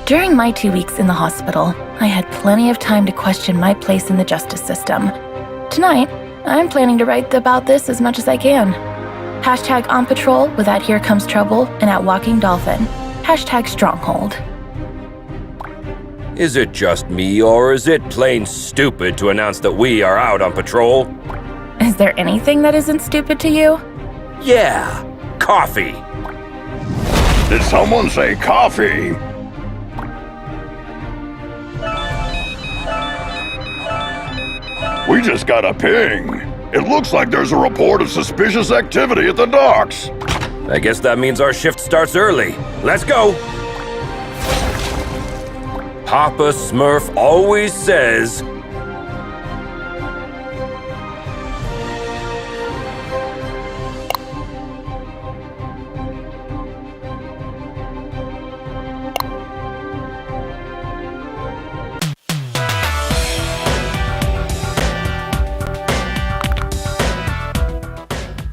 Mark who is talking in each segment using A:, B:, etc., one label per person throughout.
A: During my 2 weeks in the hospital, I had plenty of time to question my place in the justice system. Tonight, I'm planning to write about this as much as I can. Hashtag on patrol with at Here Comes Trouble and at Walking Dolphin. Hashtag Stronghold.
B: Is it just me, or is it plain stupid to announce that we are out on patrol?
A: Is there anything that isn't stupid to you?
B: Yeah, coffee.
C: Did someone say coffee? We just got a ping. It looks like there's a report of suspicious activity at the docks.
B: I guess that means our shift starts early. Let's go! Papa Smurf always says...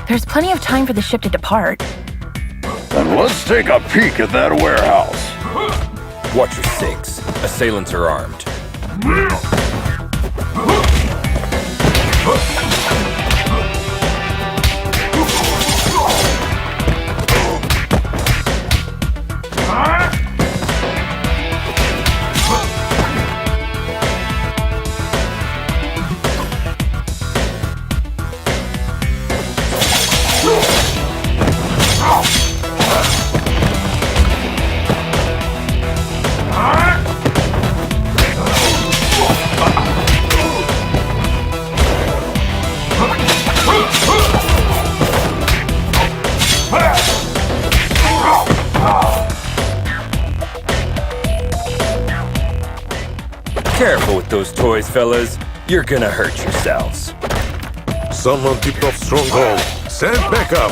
A: There's plenty of time for the ship to depart.
C: Then let's take a peek at that warehouse.
B: Watch your six. Assailants are armed. Careful with those toys, fellas. You're gonna hurt yourselves.
D: Someone tipped off Stronghold. Send backup.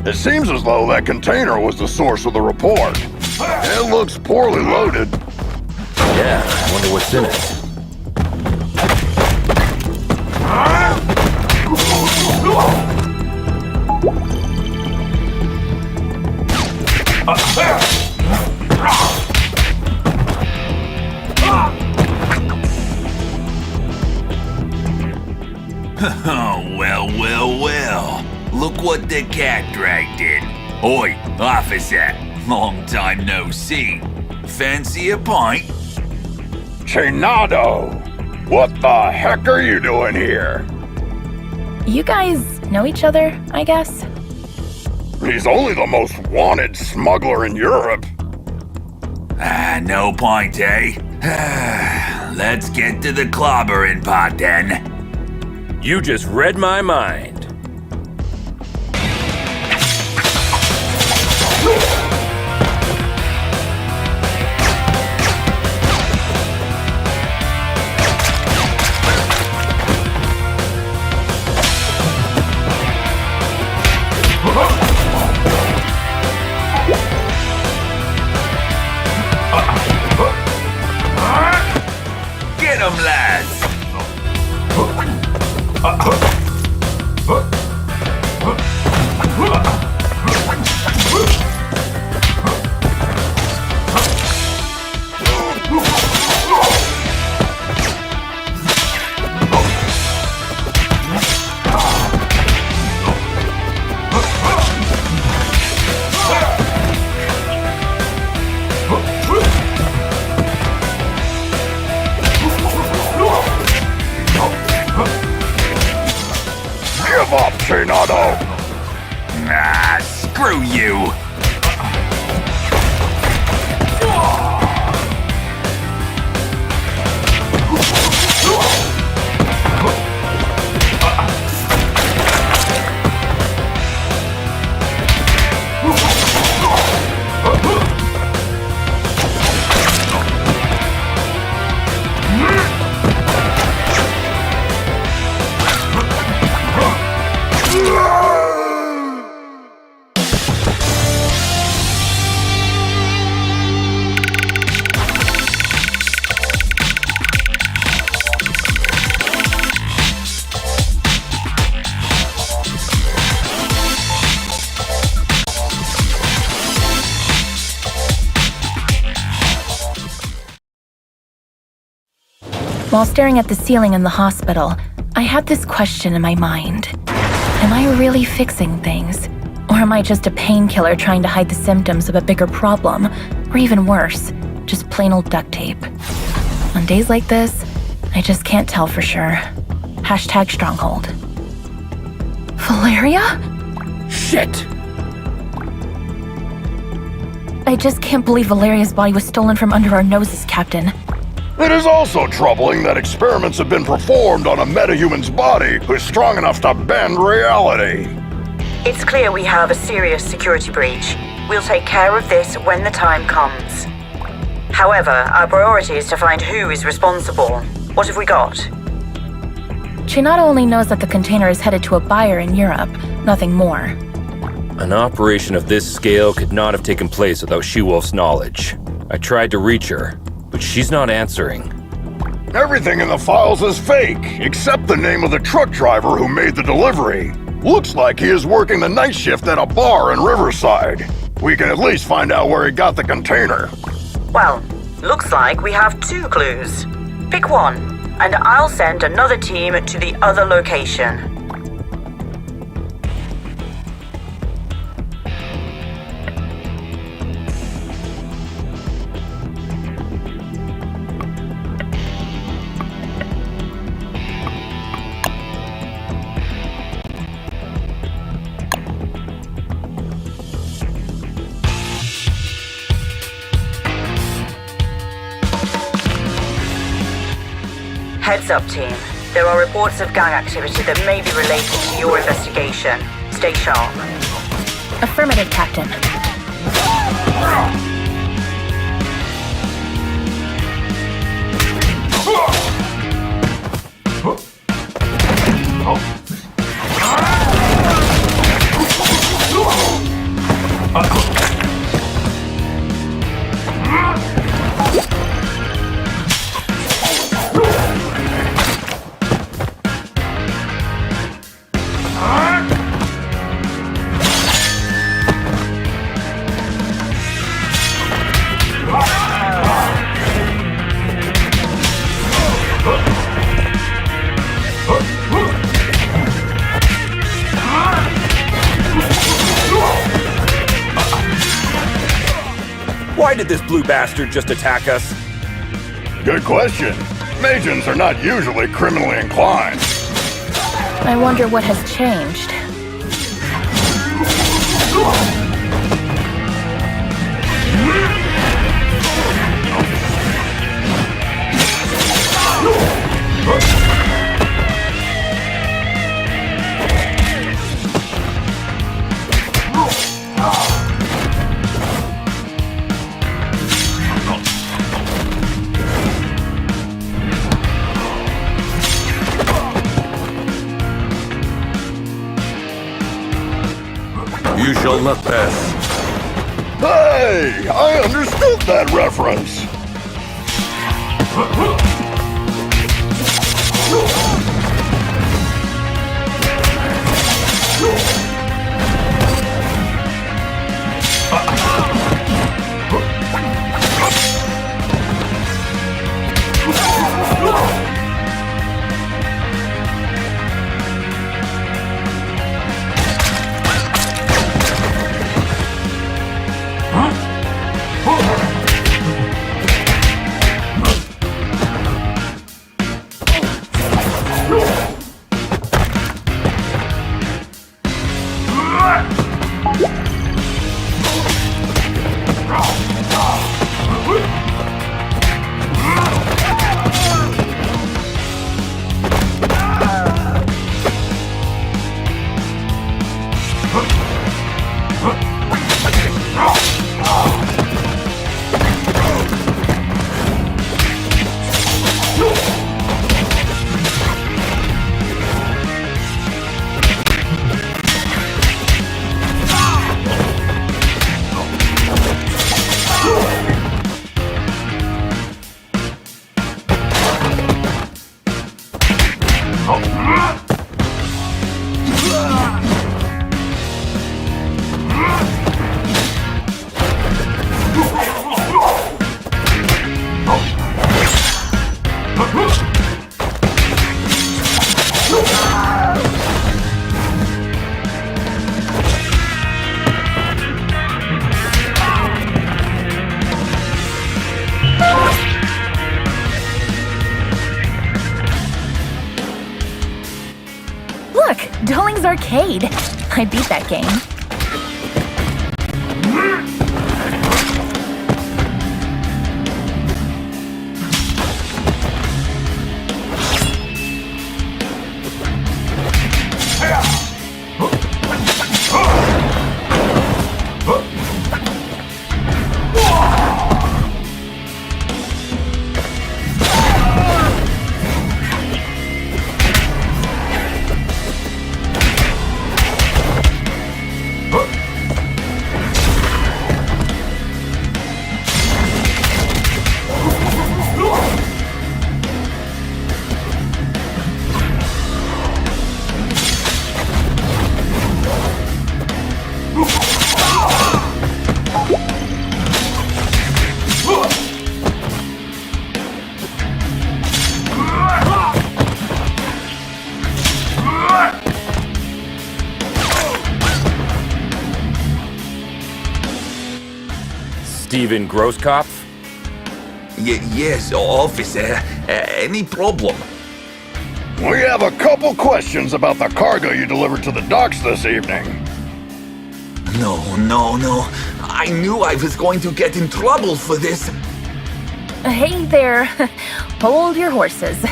C: It seems as though that container was the source of the report. It looks poorly loaded.
B: Yeah, I wonder what's in it.
E: Oh, well. Look what the cat dragged in. Oi, officer. Long time no see. Fancy a pint?
C: Chinado! What the heck are you doing here?
A: You guys know each other, I guess?
C: He's only the most wanted smuggler in Europe.
E: No point, eh? Let's get to the clobbering pot then.
B: You just read my mind.
E: show you!
A: While staring at the ceiling in the hospital, I had this question in my mind. Am I really fixing things? Or am I just a painkiller trying to hide the symptoms of a bigger problem? Or even worse, just plain old duct tape? On days like this, I just can't tell for sure. Hashtag stronghold. Valeria?
B: Shit!
A: I just can't believe Valeria's body was stolen from under our noses, Captain.
C: It is also troubling that experiments have been performed on a metahuman's body who's strong enough to bend reality.
F: It's clear we have a serious security breach. We'll take care of this when the time comes. However, our priority is to find who is responsible. What have we got?
A: She not only knows that the container is headed to a buyer in Europe, nothing more.
B: An operation of this scale could not have taken place without She-Wolf's knowledge. I tried to reach her, but she's not answering.
C: Everything in the files is fake, except the name of the truck driver who made the delivery. Looks like he is working the night shift at a bar in Riverside. We can at least find out where he got the container.
F: Well, looks like we have 2 clues. Pick one, and I'll send another team to the other location. Heads up, team. There are reports of gang activity that may be related to your investigation. Stay sharp.
A: Affirmative, Captain.
B: Why did this blue bastard just attack us?
C: Good question. Magians are not usually criminally inclined.
A: I wonder what has changed.
D: You shall not pass.
C: Hey, I understood that reference.
A: arcade. I beat that game.
B: Steven Grosskopf?
E: Yes, officer. Any problem?
C: We have a couple questions about the cargo you delivered to the docks this evening.
E: No. I knew I was going to get in trouble for this.
A: Hey there. Hold your horses.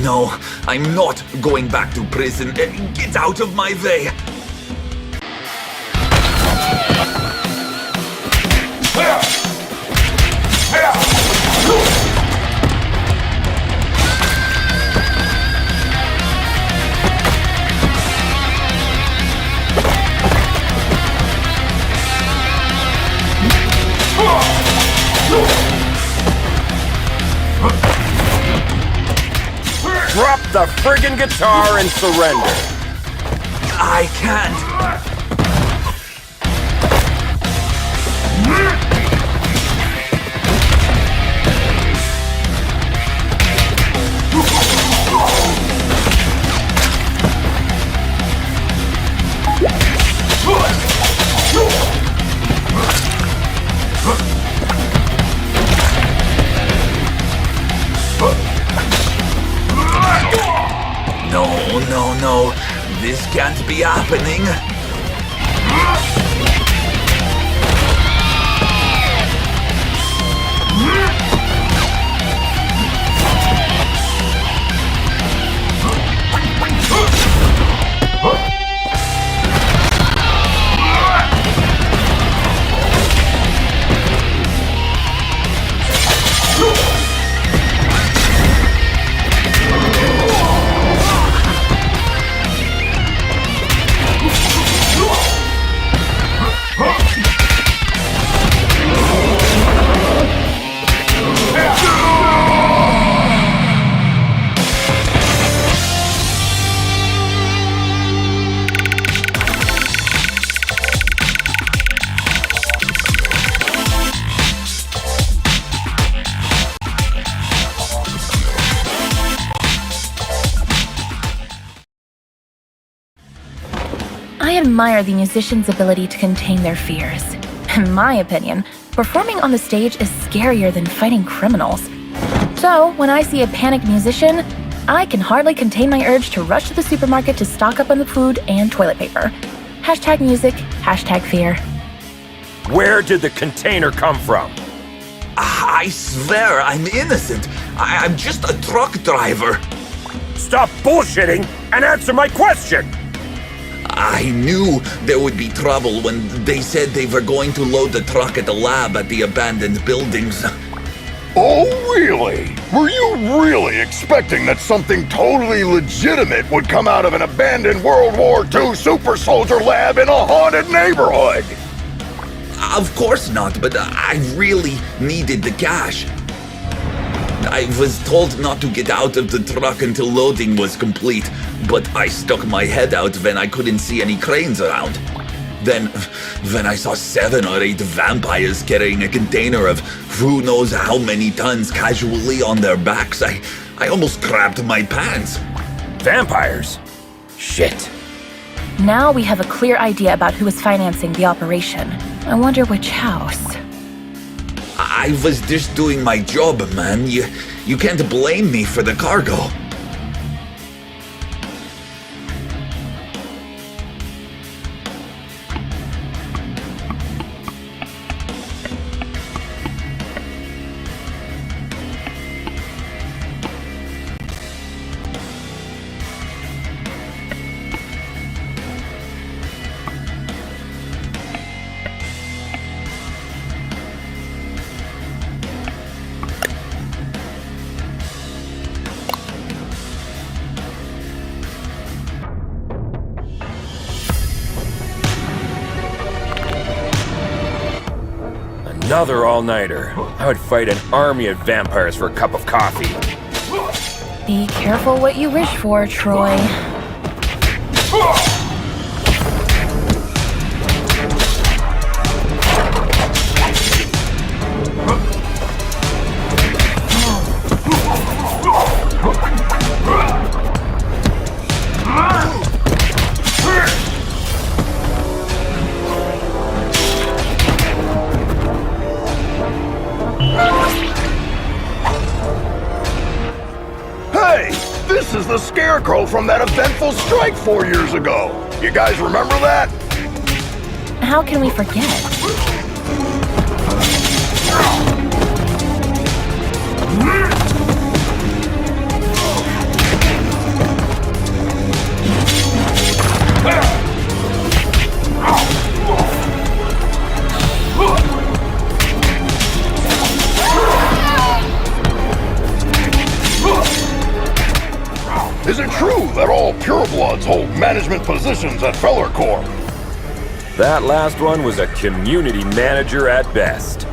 E: No, I'm not going back to prison. Get out of my way.
B: Drop the friggin' guitar and surrender.
E: I can't. No. This can't be happening.
A: I admire the musicians' ability to contain their fears. In my opinion, performing on the stage is scarier than fighting criminals. So, when I see a panicked musician, I can hardly contain my urge to rush to the supermarket to stock up on the food and toilet paper. #music, #fear.
B: Where did the container come from?
E: I swear I'm innocent. I'm just a truck driver.
B: Stop bullshitting and answer my question!
E: I knew there would be trouble when they said they were going to load the truck at the lab at the abandoned buildings.
C: Oh, really? Were you really expecting that something totally legitimate would come out of an abandoned World War II super soldier lab in a haunted neighborhood?
E: Of course not, but I really needed the cash. I was told not to get out of the truck until loading was complete, but I stuck my head out when I couldn't see any cranes around. Then, when I saw 7 or 8 vampires carrying a container of who knows how many tons casually on their backs, I almost crapped my pants.
B: Vampires? Shit.
A: Now we have a clear idea about who is financing the operation. I wonder which house.
E: I was just doing my job, man. You can't blame me for the cargo.
B: Another all-nighter. I would fight an army of vampires for a cup of coffee.
A: Be careful what you wish for, Troy.
C: Hey, this is the Scarecrow from that eventful strike 4 years ago. You guys remember that?
A: How can we forget?
C: Is it true that all purebloods hold management positions at Feller Corp?
B: That last one was a community manager at best.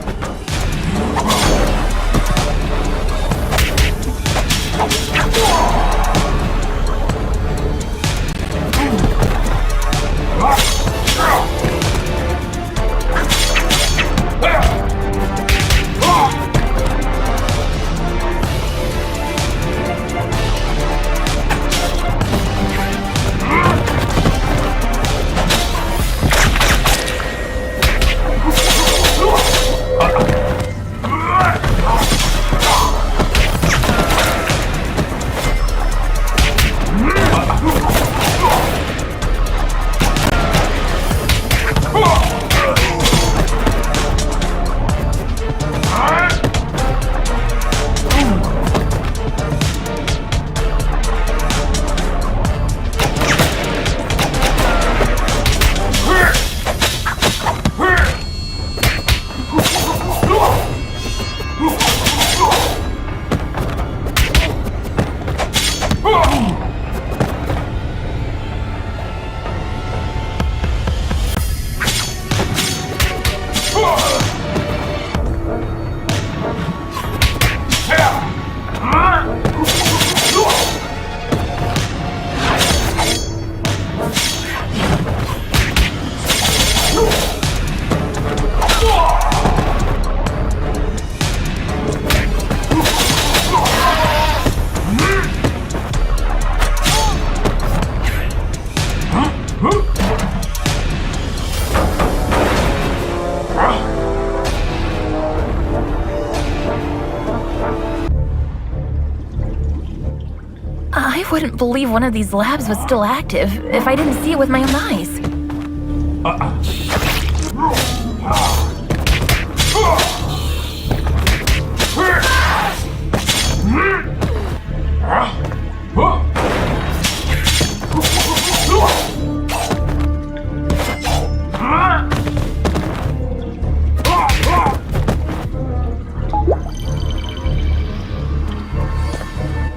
A: I wouldn't believe one of these labs was still active if I didn't see it with my own eyes.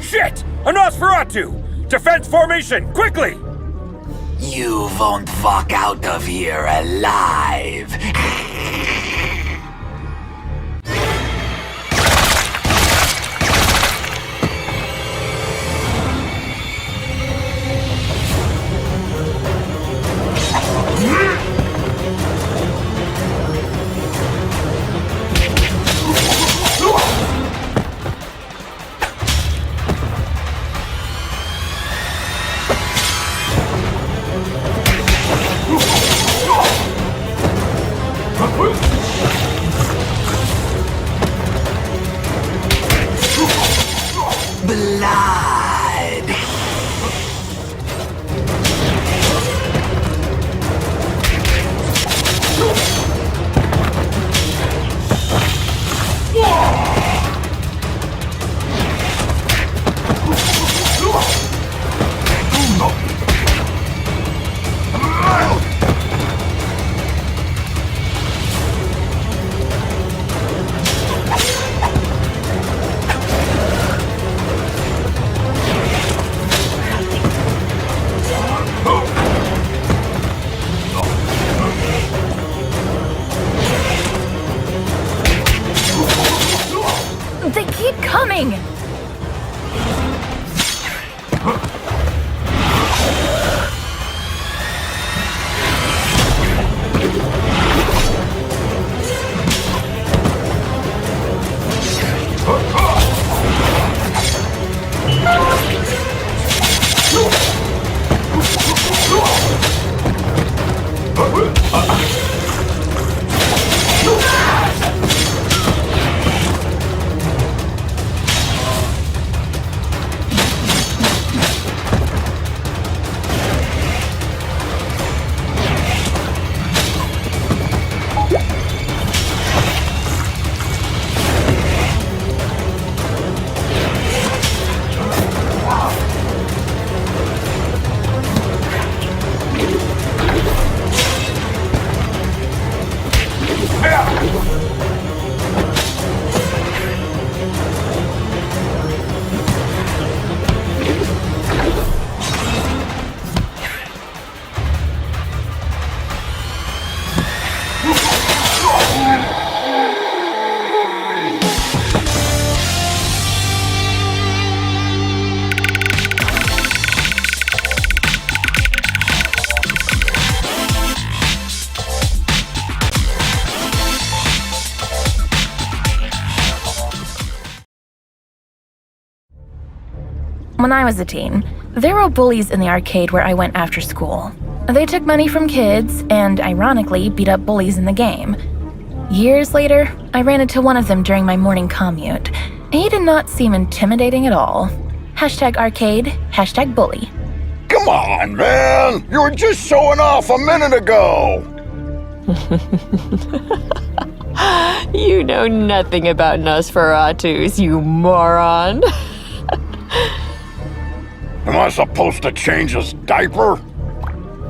B: Shit! A Nosferatu! Defense formation, quickly!
G: You won't walk out of here alive. Blood.
A: doing? When I was a teen, there were bullies in the arcade where I went after school. They took money from kids and, ironically, beat up bullies in the game. Years later, I ran into one of them during my morning commute. He did not seem intimidating at all. #arcade, #bully.
C: Come on, man! You were just showing off a minute ago!
H: You know nothing about Nosferatus, you moron.
C: Am I supposed to change his diaper?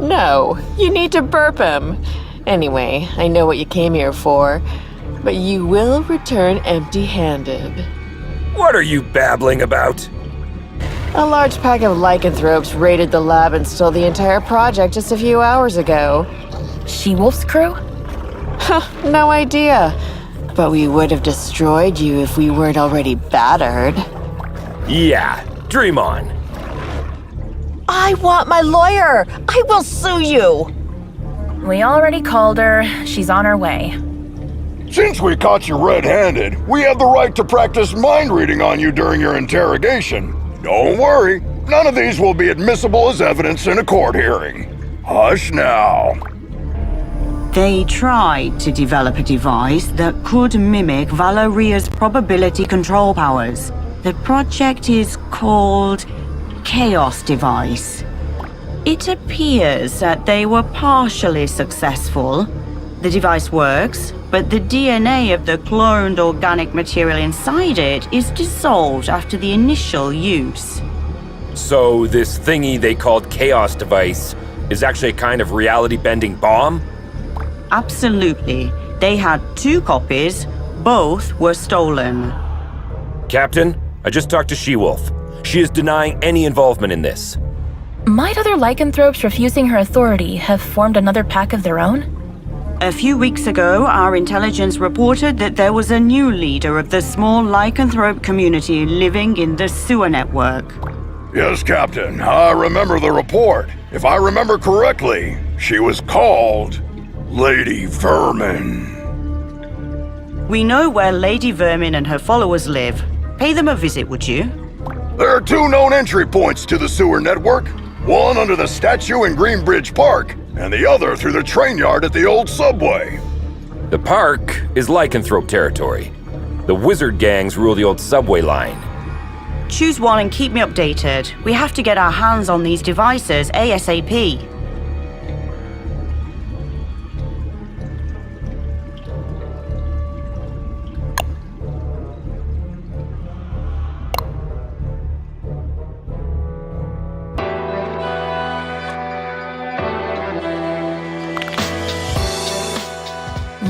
H: No, you need to burp him. Anyway, I know what you came here for, but you will return empty-handed.
B: What are you babbling about?
H: A large pack of lycanthropes raided the lab and stole the entire project just a few hours ago.
A: She-Wolf's crew?
H: No idea. But we would have destroyed you if we weren't already battered.
B: Yeah, dream on.
I: I want my lawyer! I will sue you!
A: We already called her. She's on her way.
C: Since we caught you red-handed, we have the right to practice mind reading on you during your interrogation. Don't worry, none of these will be admissible as evidence in a court hearing. Hush now.
J: They tried to develop a device that could mimic Valoria's probability control powers. The project is called Chaos Device. It appears that they were partially successful. The device works, but the DNA of the cloned organic material inside it is dissolved after the initial use.
B: So this thingy they called Chaos Device is actually a kind of reality-bending bomb?
J: Absolutely. They had 2 copies. Both were stolen.
B: Captain, I just talked to She-Wolf. She is denying any involvement in this.
A: Might other lycanthropes refusing her authority have formed another pack of their own?
J: A few weeks ago, our intelligence reported that there was a new leader of the small lycanthrope community living in the sewer network.
C: Yes, Captain, I remember the report. If I remember correctly, she was called Lady Vermin.
J: We know where Lady Vermin and her followers live. Pay them a visit, would you?
C: There are 2 known entry points to the sewer network. One under the statue in Greenbridge Park, and the other through the train yard at the old subway.
B: The park is lycanthrope territory. The wizard gangs rule the old subway line.
J: Choose one and keep me updated. We have to get our hands on these devices ASAP.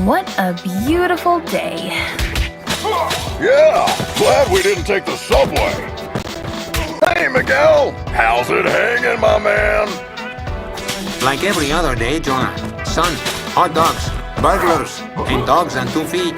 A: What a beautiful day.
C: Yeah, glad we didn't take the subway. Hey, Miguel, how's it hanging, my man?
K: Like every other day, Jonah. Sun, hot dogs, burglars, and dogs on 2 feet.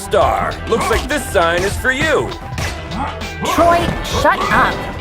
B: star. Looks like this sign is for you.
A: Troy, shut up.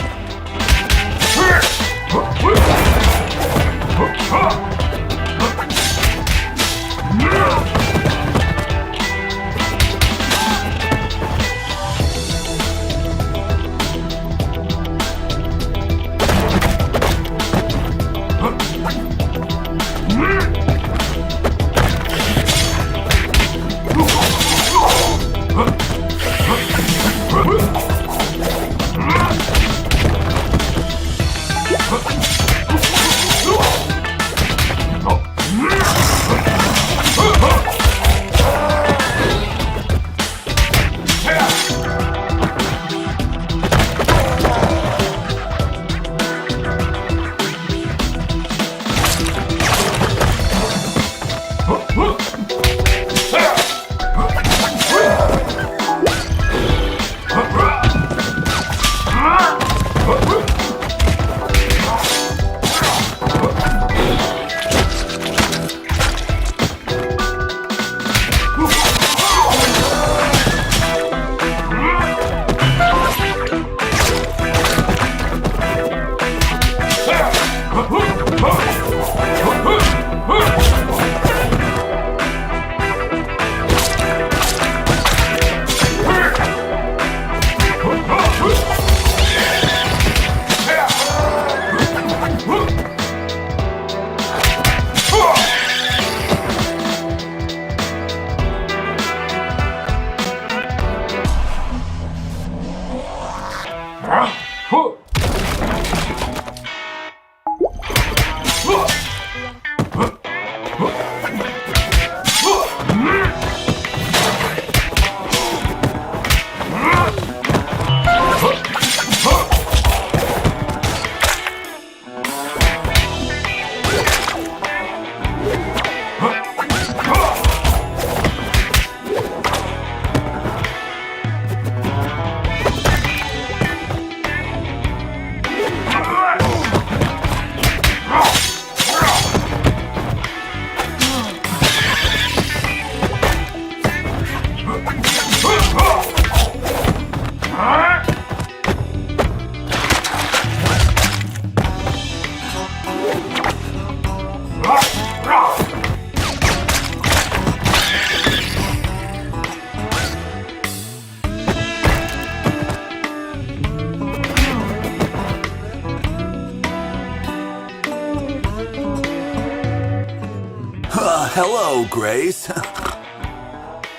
G: Hello, Grace.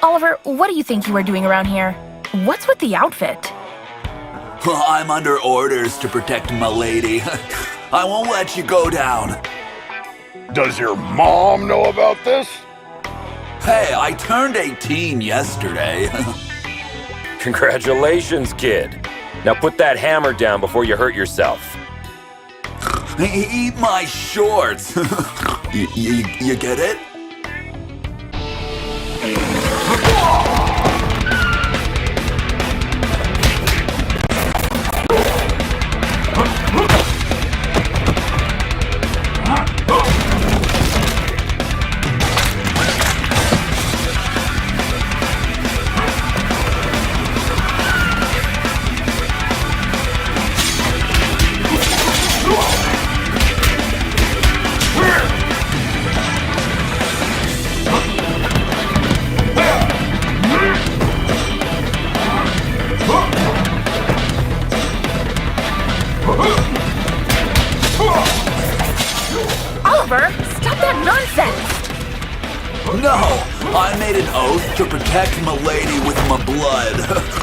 A: Oliver, what do you think you are doing around here? What's with the outfit?
G: I'm under orders to protect my lady. I won't let you go down.
C: Does your mom know about this?
G: Hey, I turned 18 yesterday.
B: Congratulations, kid. Now put that hammer down before you hurt yourself.
G: Eat my shorts. You get it?
A: Oliver, stop that nonsense!
G: No, I made an oath to protect my lady with my blood.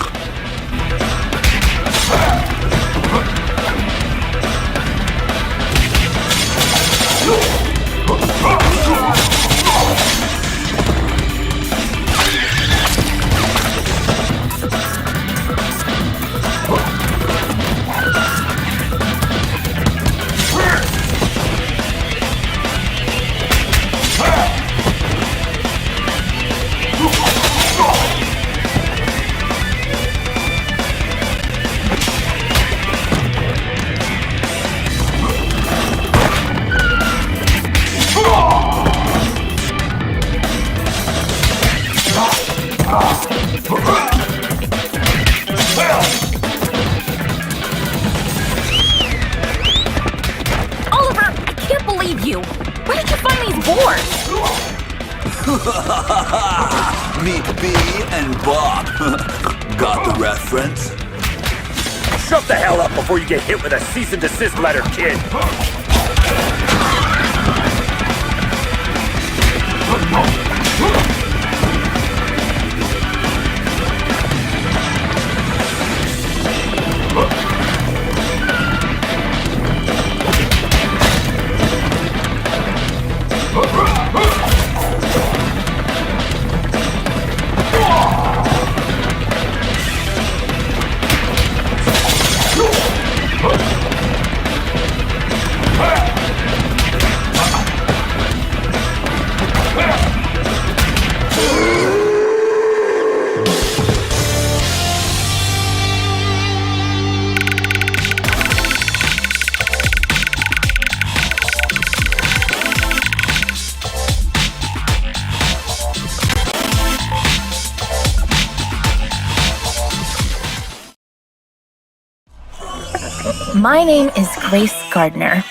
A: wars.
G: Meet B and Bob. Got the reference?
B: Shut the hell up before you get hit with a cease and desist letter, kid!
A: My name is Grace Gardner.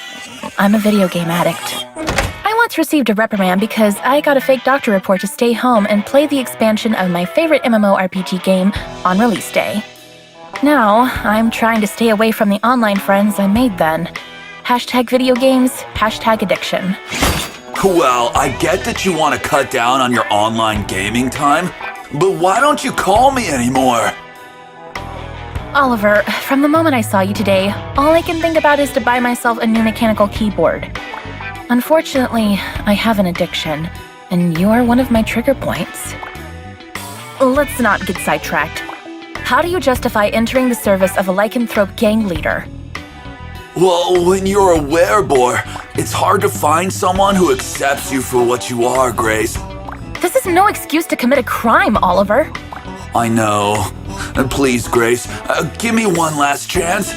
A: I'm a video game addict. I once received a reprimand because I got a fake doctor report to stay home and play the expansion of my favorite MMORPG game on release day. Now, I'm trying to stay away from the online friends I made then. Hashtag video games, hashtag addiction.
G: Well, I get that you want to cut down on your online gaming time, but why don't you call me anymore?
A: Oliver, from the moment I saw you today, all I can think about is to buy myself a new mechanical keyboard. Unfortunately, I have an addiction, and you are one of my trigger points. Let's not get sidetracked. How do you justify entering the service of a lycanthrope gang leader?
G: Well, when you're a werebore, it's hard to find someone who accepts you for what you are, Grace.
A: This is no excuse to commit a crime, Oliver.
G: I know. Please, Grace, give me one last chance.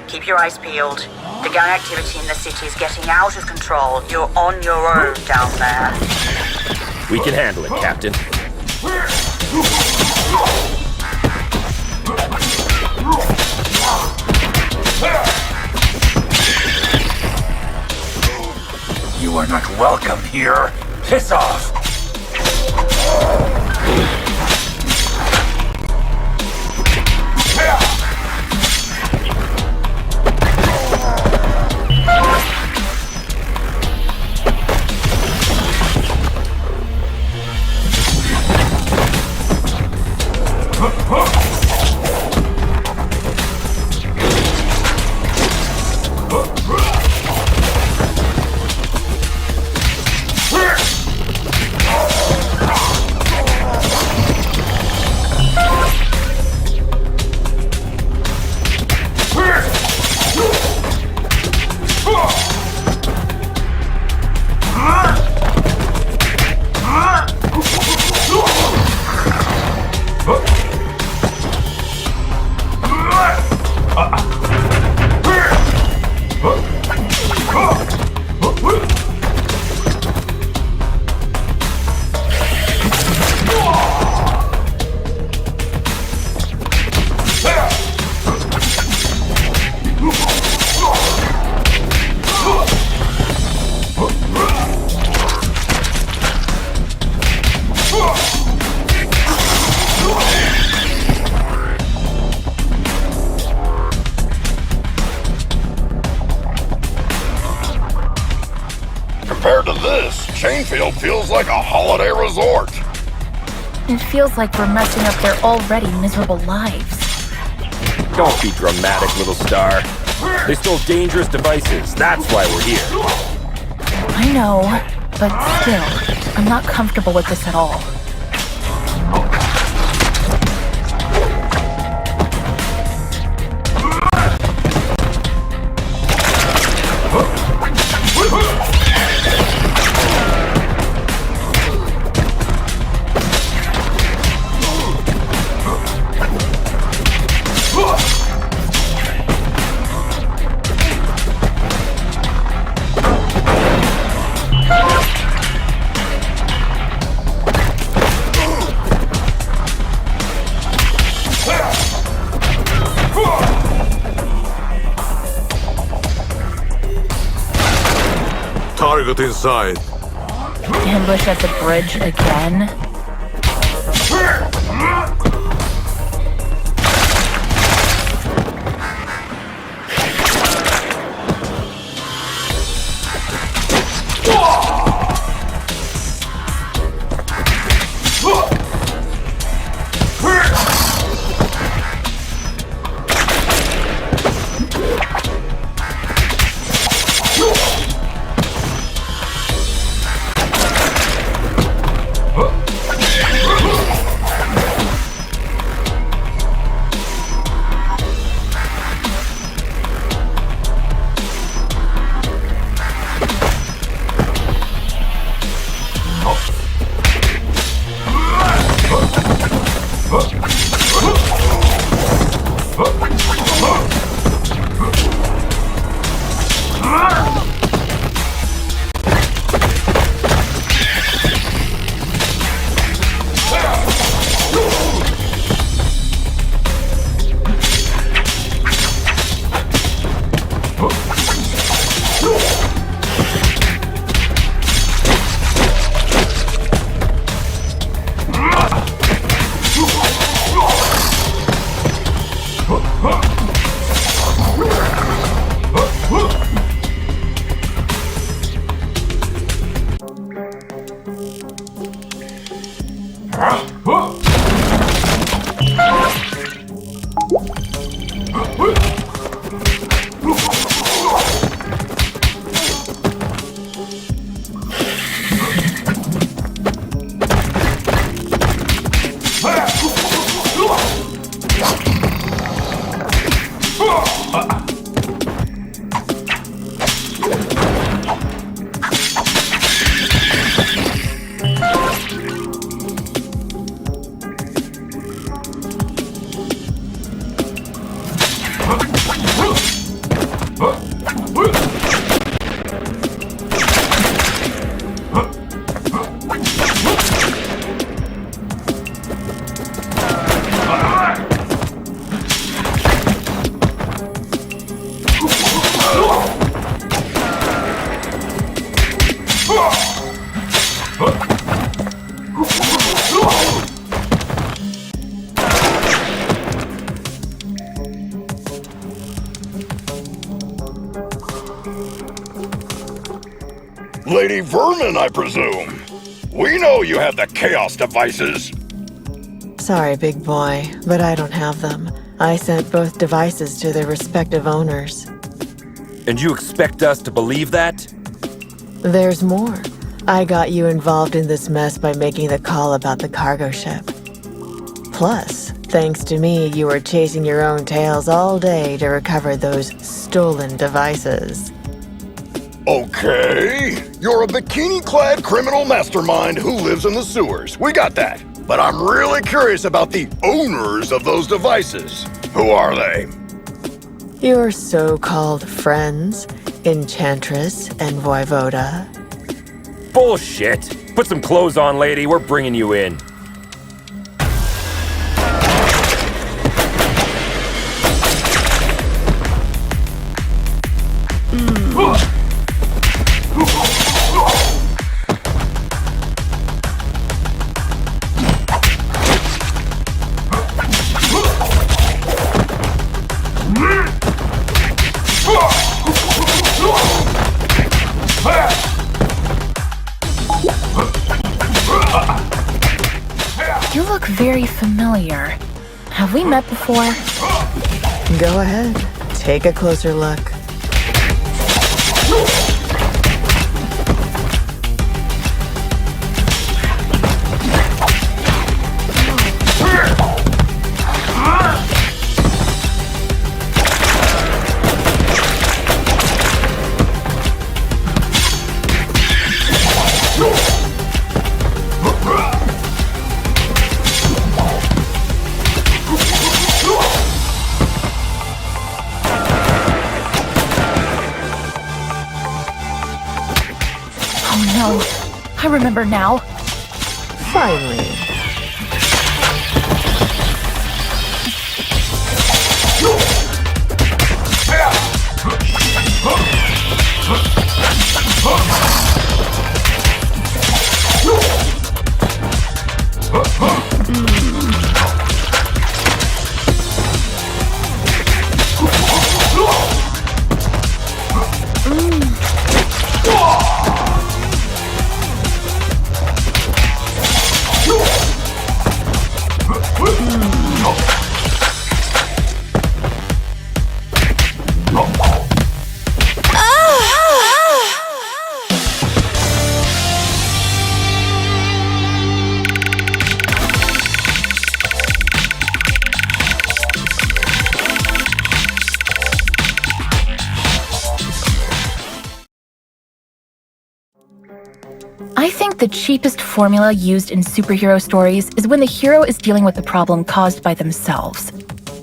F: Keep your eyes peeled. The gang activity in the city is getting out of control. You're on your own down there.
B: We can handle it, Captain.
K: You are not welcome here. Piss off!
C: Compared to this, Chainfield feels like a holiday resort.
A: It feels like we're messing up their already miserable lives.
B: Don't be dramatic, little star. They stole dangerous devices. That's why we're here.
A: I know, but still, I'm not comfortable with this at all.
D: target in sight.
A: Ambush at the bridge again?
C: Lady Vermin, I presume. We know you have the Chaos devices.
H: Sorry, big boy, but I don't have them. I sent both devices to their respective owners.
B: And you expect us to believe that?
H: There's more. I got you involved in this mess by making the call about the cargo ship. Plus, thanks to me, you were chasing your own tails all day to recover those stolen devices.
C: Okay, you're a bikini-clad criminal mastermind who lives in the sewers. We got that. But I'm really curious about the owners of those devices. Who are they?
H: Your so-called friends, Enchantress and Voivoda.
B: Bullshit! Put some clothes on, lady. We're bringing you in.
A: You look very familiar. Have we met before?
H: Go ahead, take a closer look.
A: I remember now.
H: Finally.
A: I think the cheapest formula used in superhero stories is when the hero is dealing with the problem caused by themselves.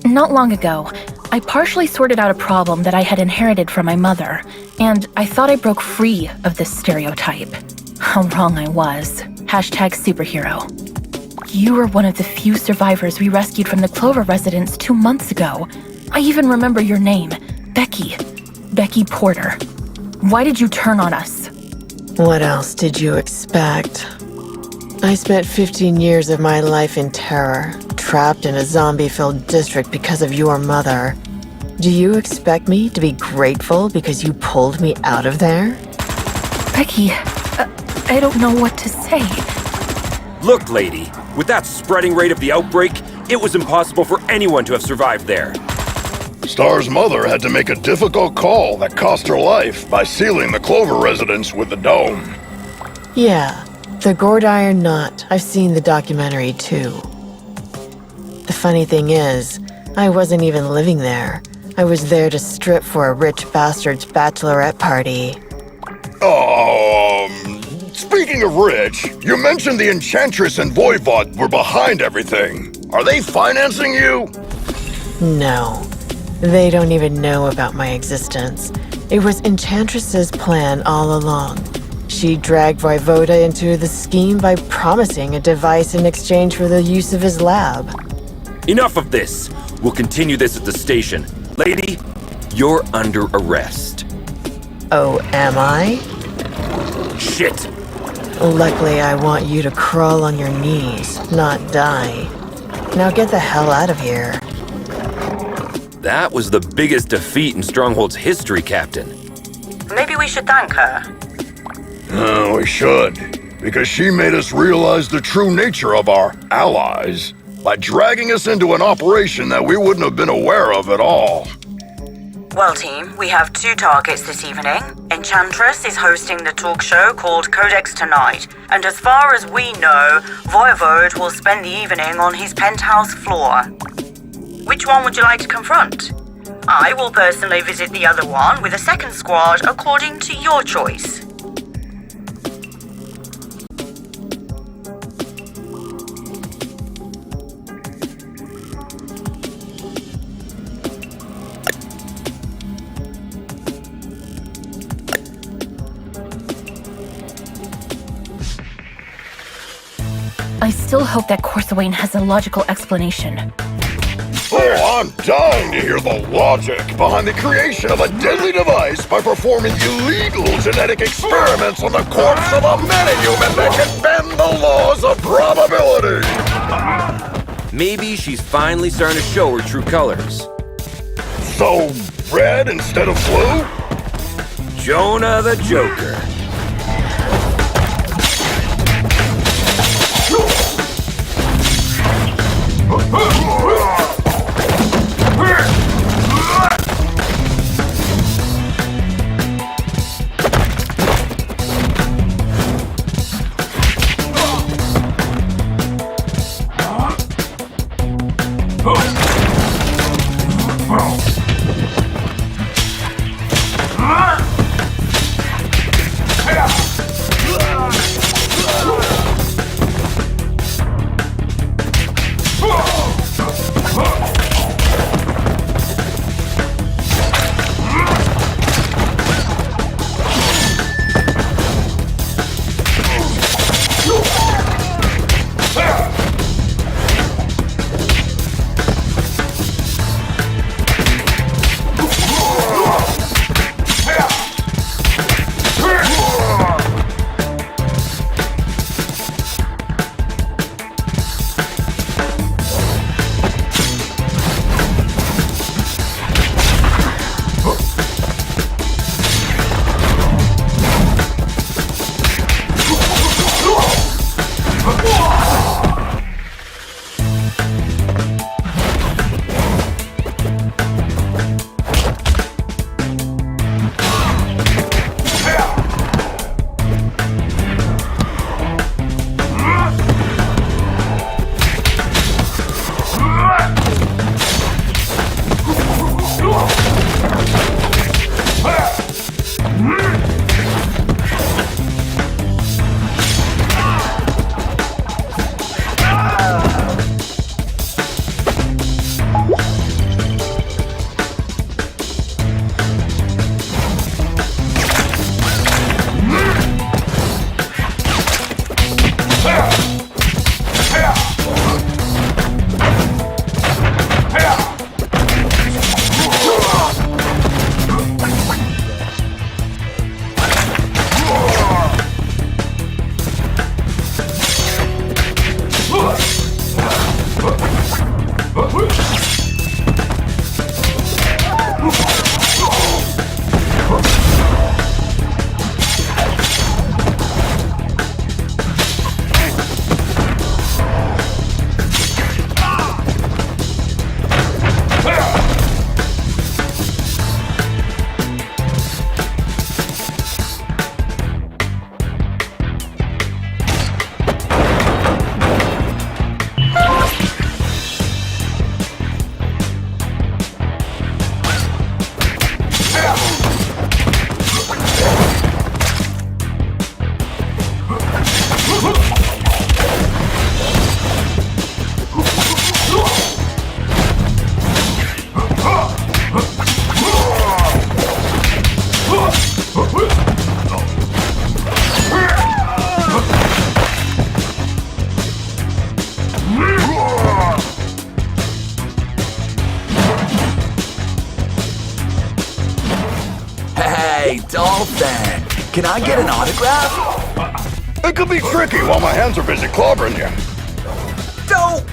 A: Not long ago, I partially sorted out a problem that I had inherited from my mother, and I thought I broke free of this stereotype. How wrong I was. #superhero. You were one of the few survivors we rescued from the Clover residence 2 months ago. I even remember your name, Becky. Becky Porter. Why did you turn on us?
H: What else did you expect? I spent 15 years of my life in terror, trapped in a zombie-filled district because of your mother. Do you expect me to be grateful because you pulled me out of there?
A: Becky, I don't know what to say.
B: Look, lady, with that spreading rate of the outbreak, it was impossible for anyone to have survived there.
C: Star's mother had to make a difficult call that cost her life by sealing the Clover residence with the dome.
H: Yeah, the gourd iron knot. I've seen the documentary too. The funny thing is, I wasn't even living there. I was there to strip for a rich bastard's bachelorette party.
C: Speaking of rich, you mentioned the Enchantress and Voivod were behind everything. Are they financing you?
H: No, they don't even know about my existence. It was Enchantress's plan all along. She dragged Voivoda into the scheme by promising a device in exchange for the use of his lab.
B: Enough of this. We'll continue this at the station. Lady, you're under arrest.
H: Oh, am I?
B: Shit!
H: Luckily, I want you to crawl on your knees, not die. Now get the hell out of here.
B: That was the biggest defeat in Stronghold's history, Captain.
F: Maybe we should thank her.
C: We should, because she made us realize the true nature of our allies by dragging us into an operation that we wouldn't have been aware of at all.
F: Well, team, we have 2 targets this evening. Enchantress is hosting the talk show called Codex Tonight, and as far as we know, Voivode will spend the evening on his penthouse floor. Which one would you like to confront? I will personally visit the other one with a second squad according to your choice.
A: I still hope that Corsawane has a logical explanation.
C: Oh, I'm dying to hear the logic behind the creation of a deadly device by performing illegal genetic experiments on the corpse of a metahuman that can bend the laws of probability.
B: Maybe she's finally starting to show her true colors.
C: So, red instead of blue?
B: Jonah the Joker.
G: doll fan. Can I get an autograph?
C: It could be tricky while my hands are busy clobbering you.
G: Dope!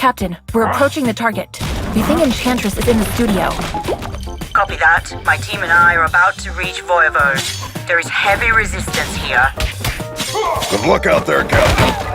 A: Captain, we're approaching the target. We think Enchantress is in the studio.
F: Copy that. My team and I are about to reach Voivode. There is heavy resistance here.
C: Good luck out there, Captain.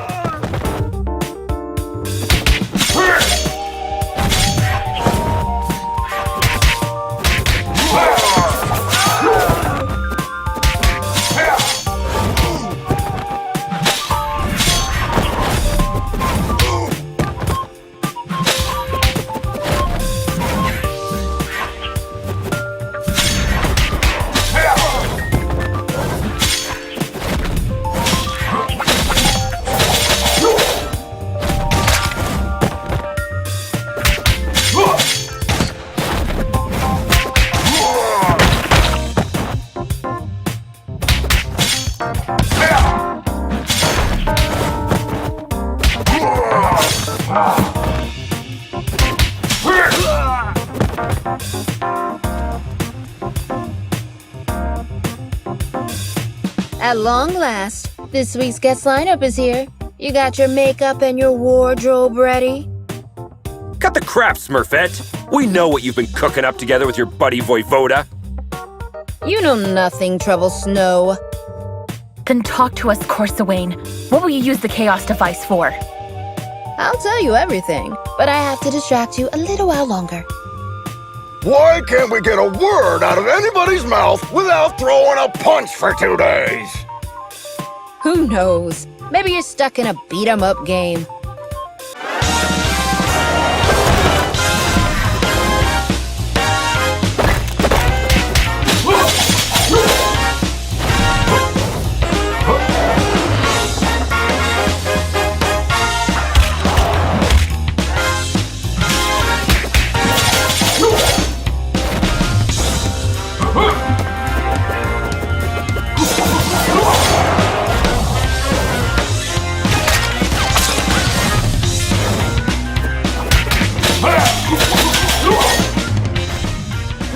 L: At long last, this week's guest lineup is here. You got your makeup and your wardrobe ready?
B: Cut the crap, Smurfette. We know what you've been cooking up together with your buddy Voivoda.
L: You know nothing, Trouble Snow.
A: Then talk to us, Corsawane. What will you use the Chaos device for?
L: I'll tell you everything, but I have to distract you a little while longer.
C: Why can't we get a word out of anybody's mouth without throwing a punch for 2 days?
L: Who knows? Maybe you're stuck in a beat-em-up game.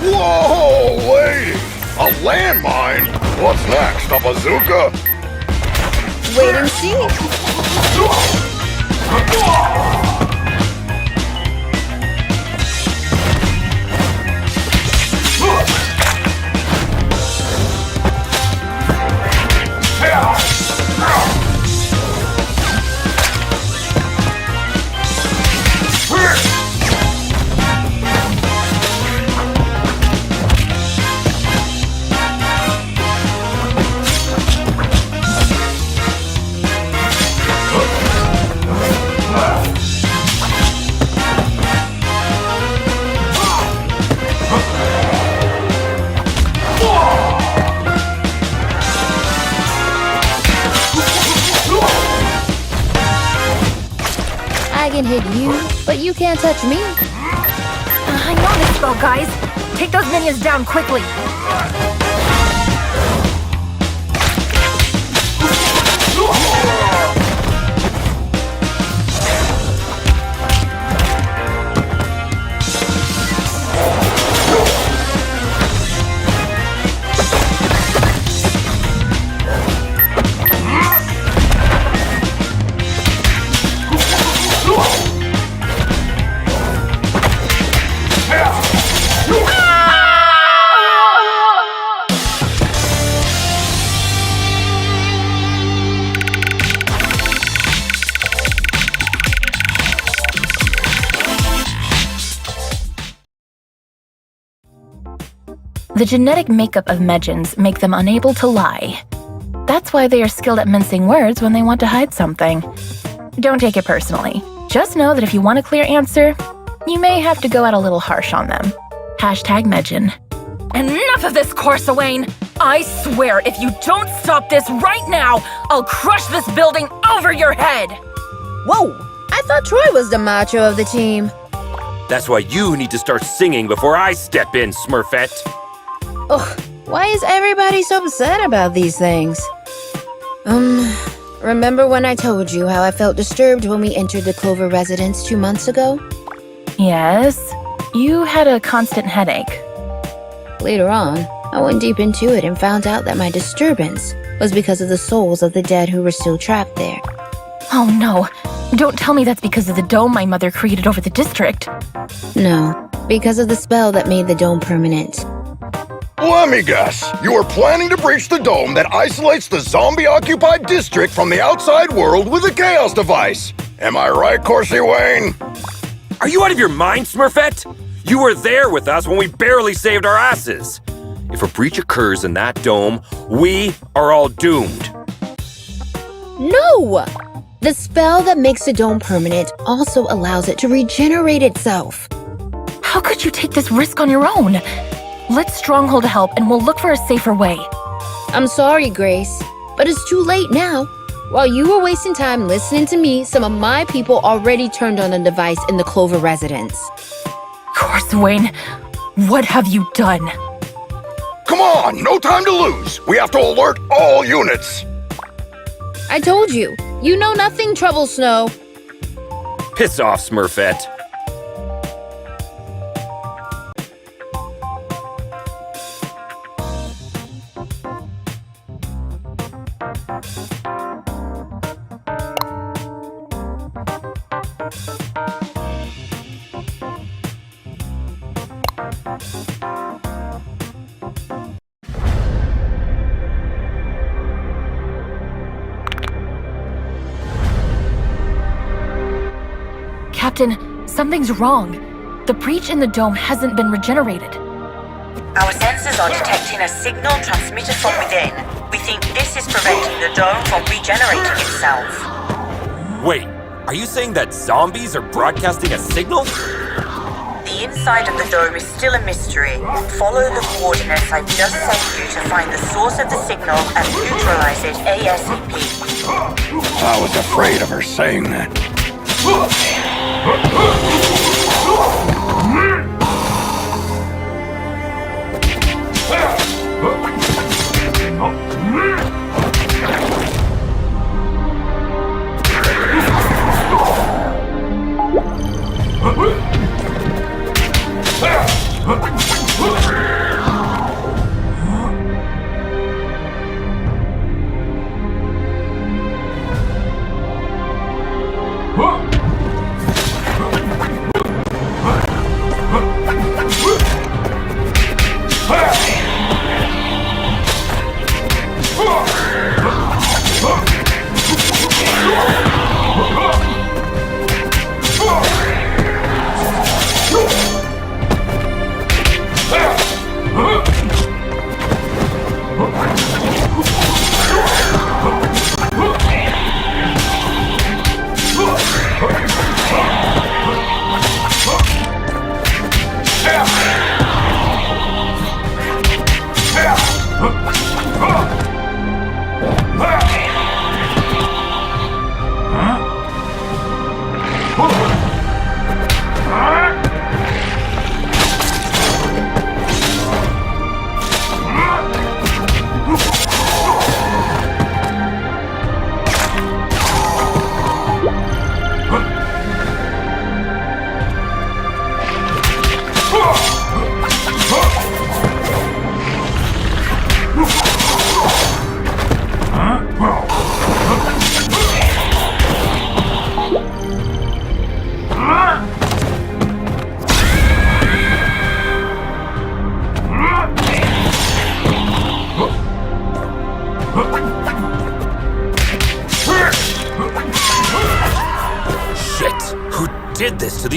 C: Whoa, lady! A landmine? What's next, a bazooka?
L: Wait and see. can hit you, but you can't touch me.
A: I know this spell, guys. Take those minions down quickly. The genetic makeup of Medjans make them unable to lie. That's why they are skilled at mincing words when they want to hide something. Don't take it personally. Just know that if you want a clear answer, you may have to go out a little harsh on them. #Medjan. Enough of this, Corsawane! I swear, if you don't stop this right now, I'll crush this building over your head!
L: Whoa! I thought Troy was the macho of the team.
B: That's why you need to start singing before I step in, Smurfette.
L: Ugh, why is everybody so upset about these things? Remember when I told you how I felt disturbed when we entered the Clover residence 2 months ago?
A: Yes, you had a constant headache.
L: Later on, I went deep into it and found out that my disturbance was because of the souls of the dead who were still trapped there.
A: Oh no, don't tell me that's because of the dome my mother created over the district.
L: No, because of the spell that made the dome permanent.
C: Let me guess. You are planning to breach the dome that isolates the zombie-occupied district from the outside world with a chaos device. Am I right, Corsi Wayne?
B: Are you out of your mind, Smurfette? You were there with us when we barely saved our asses. If a breach occurs in that dome, we are all doomed.
L: No! The spell that makes the dome permanent also allows it to regenerate itself.
A: How could you take this risk on your own? Let Stronghold help and we'll look for a safer way.
L: I'm sorry, Grace, but it's too late now. While you were wasting time listening to me, some of my people already turned on the device in the Clover residence.
A: Corsawane, what have you done?
C: Come on, no time to lose. We have to alert all units.
L: I told you. You know nothing, Trouble Snow.
B: Piss off, Smurfette.
A: Captain, something's wrong. The breach in the dome hasn't been regenerated.
F: Our sensors are detecting a signal transmitted from within. We think this is preventing the dome from regenerating itself.
B: Wait, are you saying that zombies are broadcasting a signal?
F: The inside of the dome is still a mystery. Follow the coordinates I've just sent you to find the source of the signal and neutralize it ASAP.
C: I was afraid of her saying that.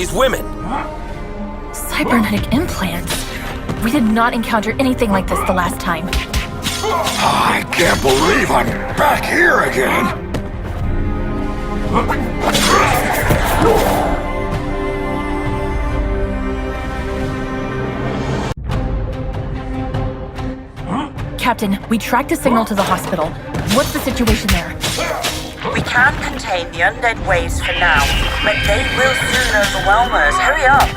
B: these women?
A: Cybernetic implants? We did not encounter anything like this the last time.
C: I can't believe I'm back here again!
A: Captain, we tracked a signal to the hospital. What's the situation there?
F: We can contain the undead waves for now, but they will soon overwhelm us. Hurry up!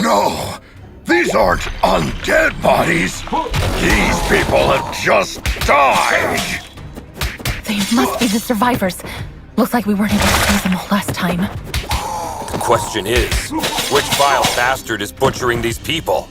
C: No! These aren't undead bodies! These people have just died!
A: They must be the survivors. Looks like we weren't able to save them all last time.
B: The question is, which vile bastard is butchering these people?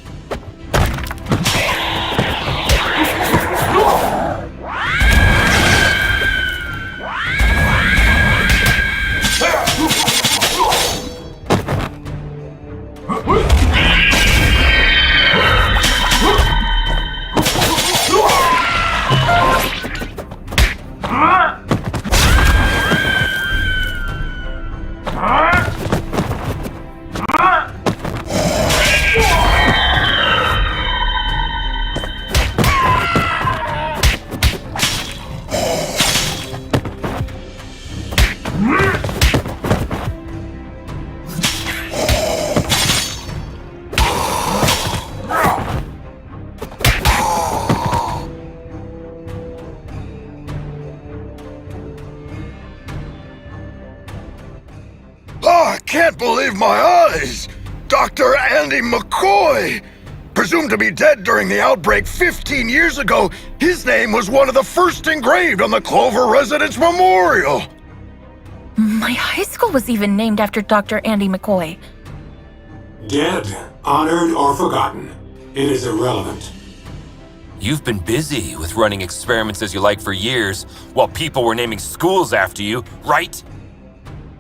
C: I can't believe my eyes! Dr. Andy McCoy! Presumed to be dead during the outbreak 15 years ago, his name was one of the first engraved on the Clover Residence Memorial!
A: My high school was even named after Dr. Andy McCoy.
K: Dead, honored, or forgotten. It is irrelevant.
B: You've been busy with running experiments as you like for years, while people were naming schools after you, right?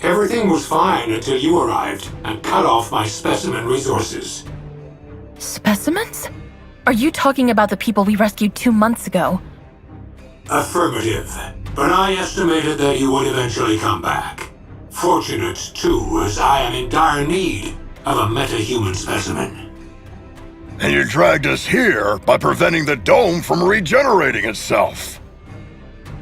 K: Everything was fine until you arrived and cut off my specimen resources.
A: Specimens? Are you talking about the people we rescued 2 months ago?
K: Affirmative. But I estimated that you would eventually come back. Fortunate, too, as I am in dire need of a metahuman specimen.
C: And you dragged us here by preventing the dome from regenerating itself.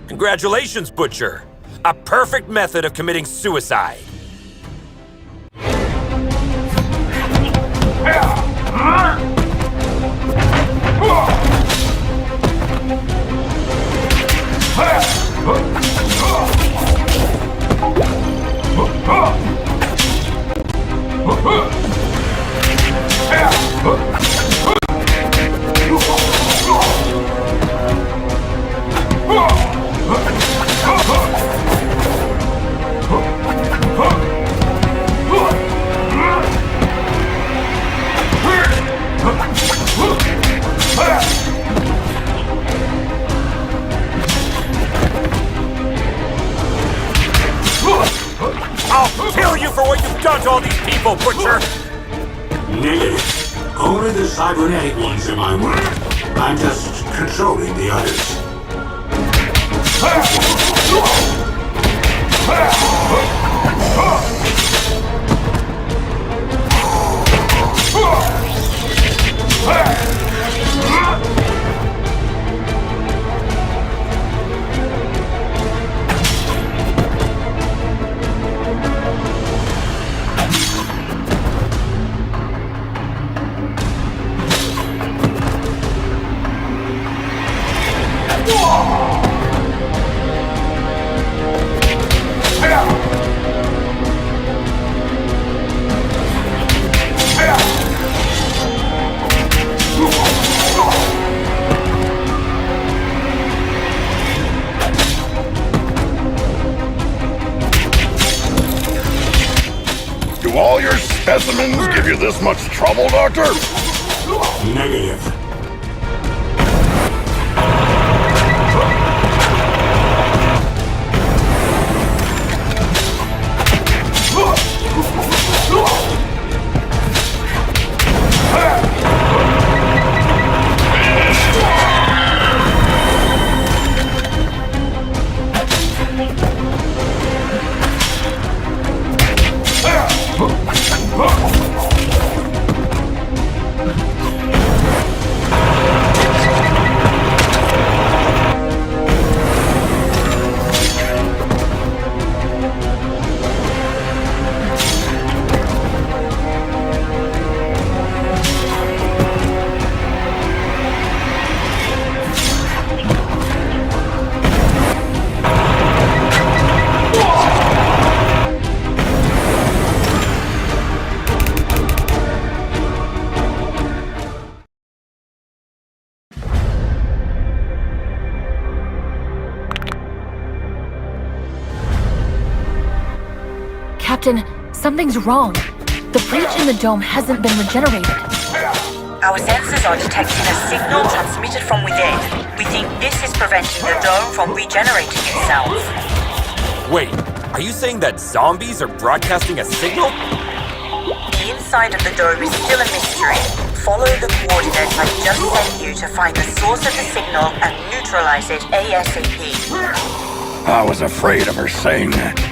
B: Congratulations, Butcher! A perfect method of committing suicide. I'll kill you for what you've done to all these people, Butcher!
K: Negative. Only the cybernetic ones in my world. I'm just controlling the others.
C: Do all your specimens give you this much trouble, Doctor?
K: Negative.
A: Captain, something's wrong. The breach in the dome hasn't been regenerated.
F: Our sensors are detecting a signal transmitted from within. We think this is preventing the dome from regenerating itself.
B: Wait, are you saying that zombies are broadcasting a signal?
F: The inside of the dome is still a mystery. Follow the coordinates I just sent you to find the source of the signal and neutralize it ASAP.
C: I was afraid of her saying that.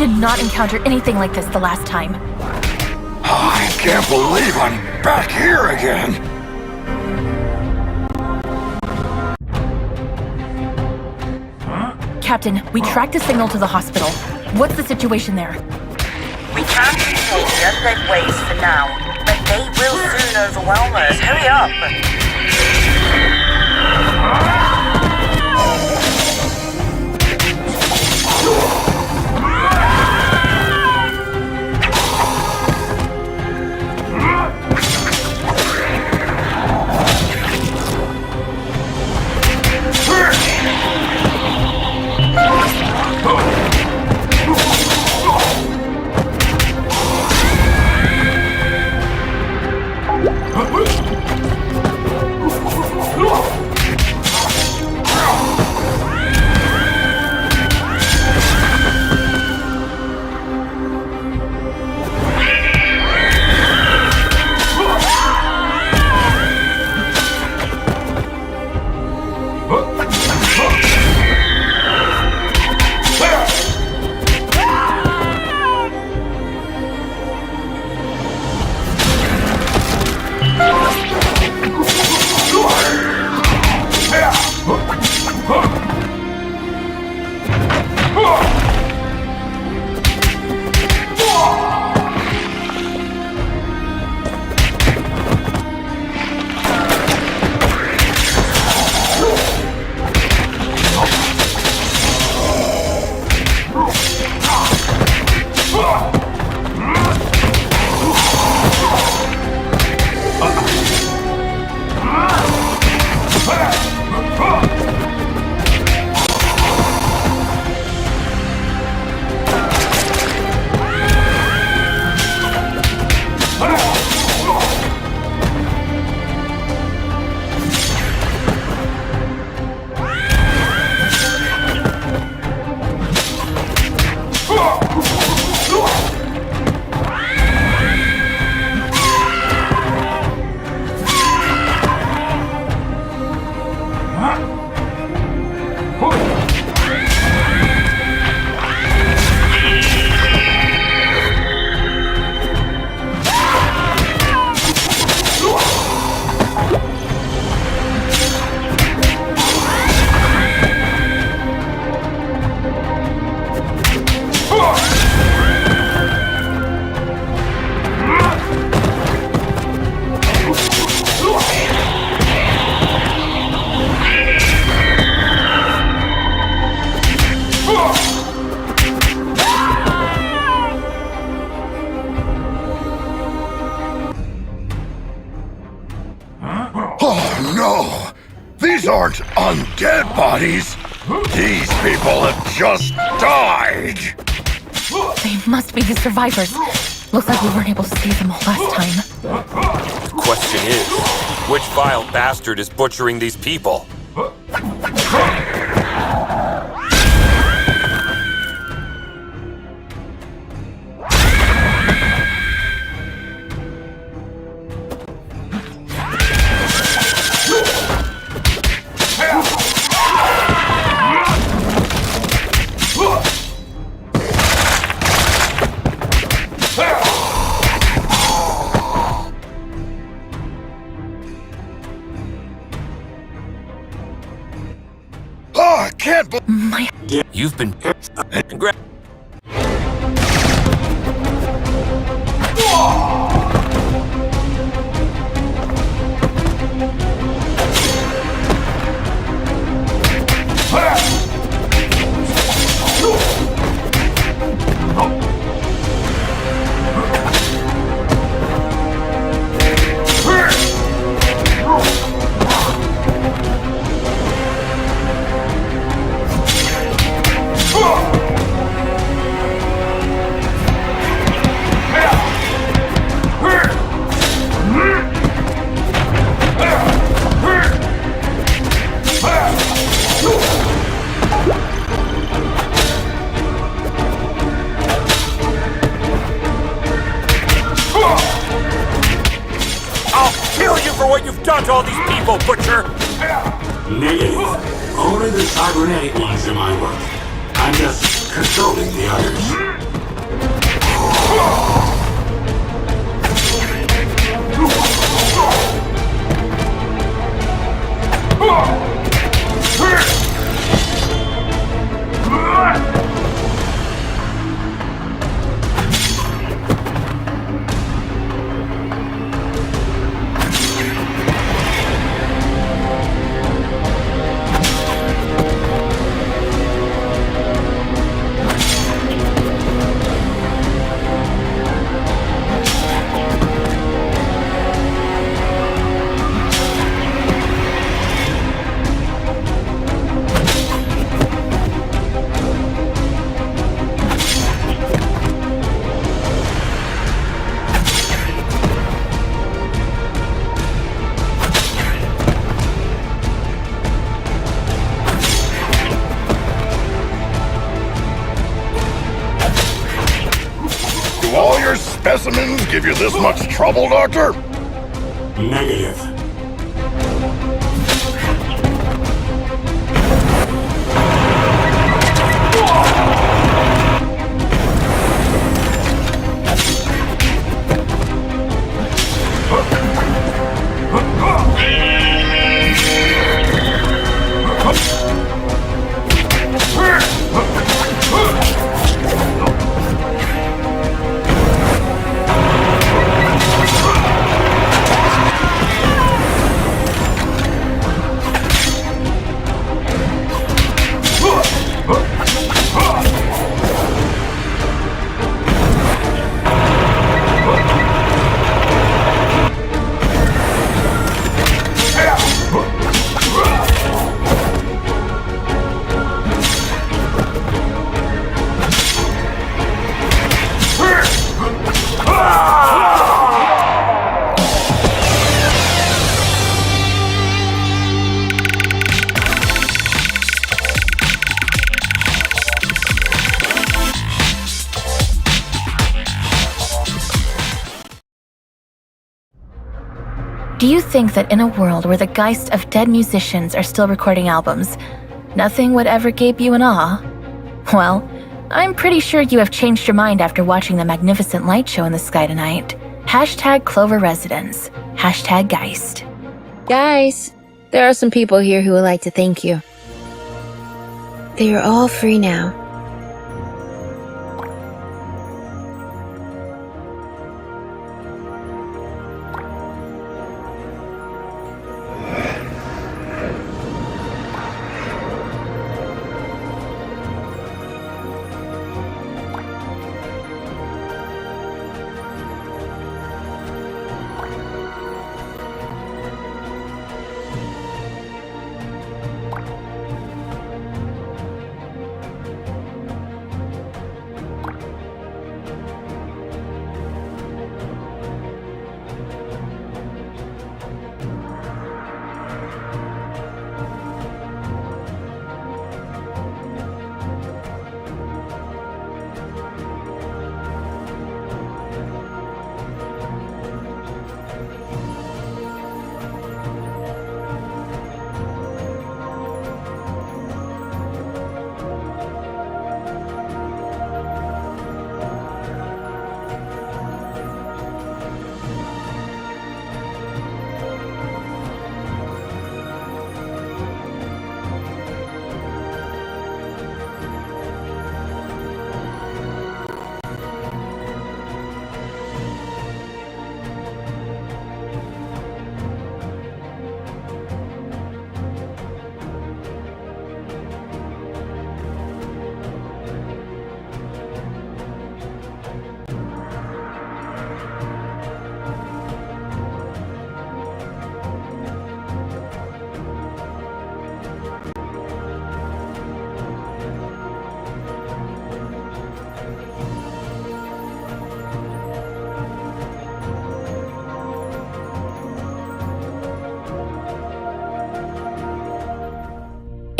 A: did not encounter anything like this the last time.
C: I can't believe I'm back here again.
A: Captain, we tracked the signal to the hospital. What's the situation there?
F: We can contain the undead waves for now, but they will soon overwhelm us. Hurry up!
C: Oh no! These aren't undead bodies! These people have just died!
A: They must be the survivors. Looks like we weren't able to save them all last time.
B: The question is, which vile bastard is butchering these people?
C: I can't believe...
B: You've been... for what you've done to all these people, Butcher!
K: Negative. Only the cybernetic ones are my work. I'm just controlling the others.
C: Do all your specimens give you this much trouble, Doctor?
K: Negative.
A: Do you think that in a world where the geists of dead musicians are still recording albums, nothing would ever gape you in awe? Well, I'm pretty sure you have changed your mind after watching the magnificent light show in the sky tonight. Hashtag Clover Residence. Hashtag Geist.
L: Guys, there are some people here who would like to thank you. They are all free now.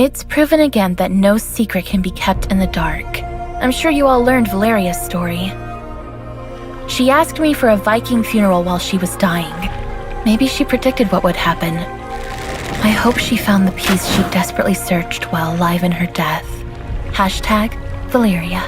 A: It's proven again that no secret can be kept in the dark. I'm sure you all learned Valeria's story. She asked me for a Viking funeral while she was dying. Maybe she predicted what would happen. I hope she found the peace she desperately searched while alive in her death. Hashtag Valeria.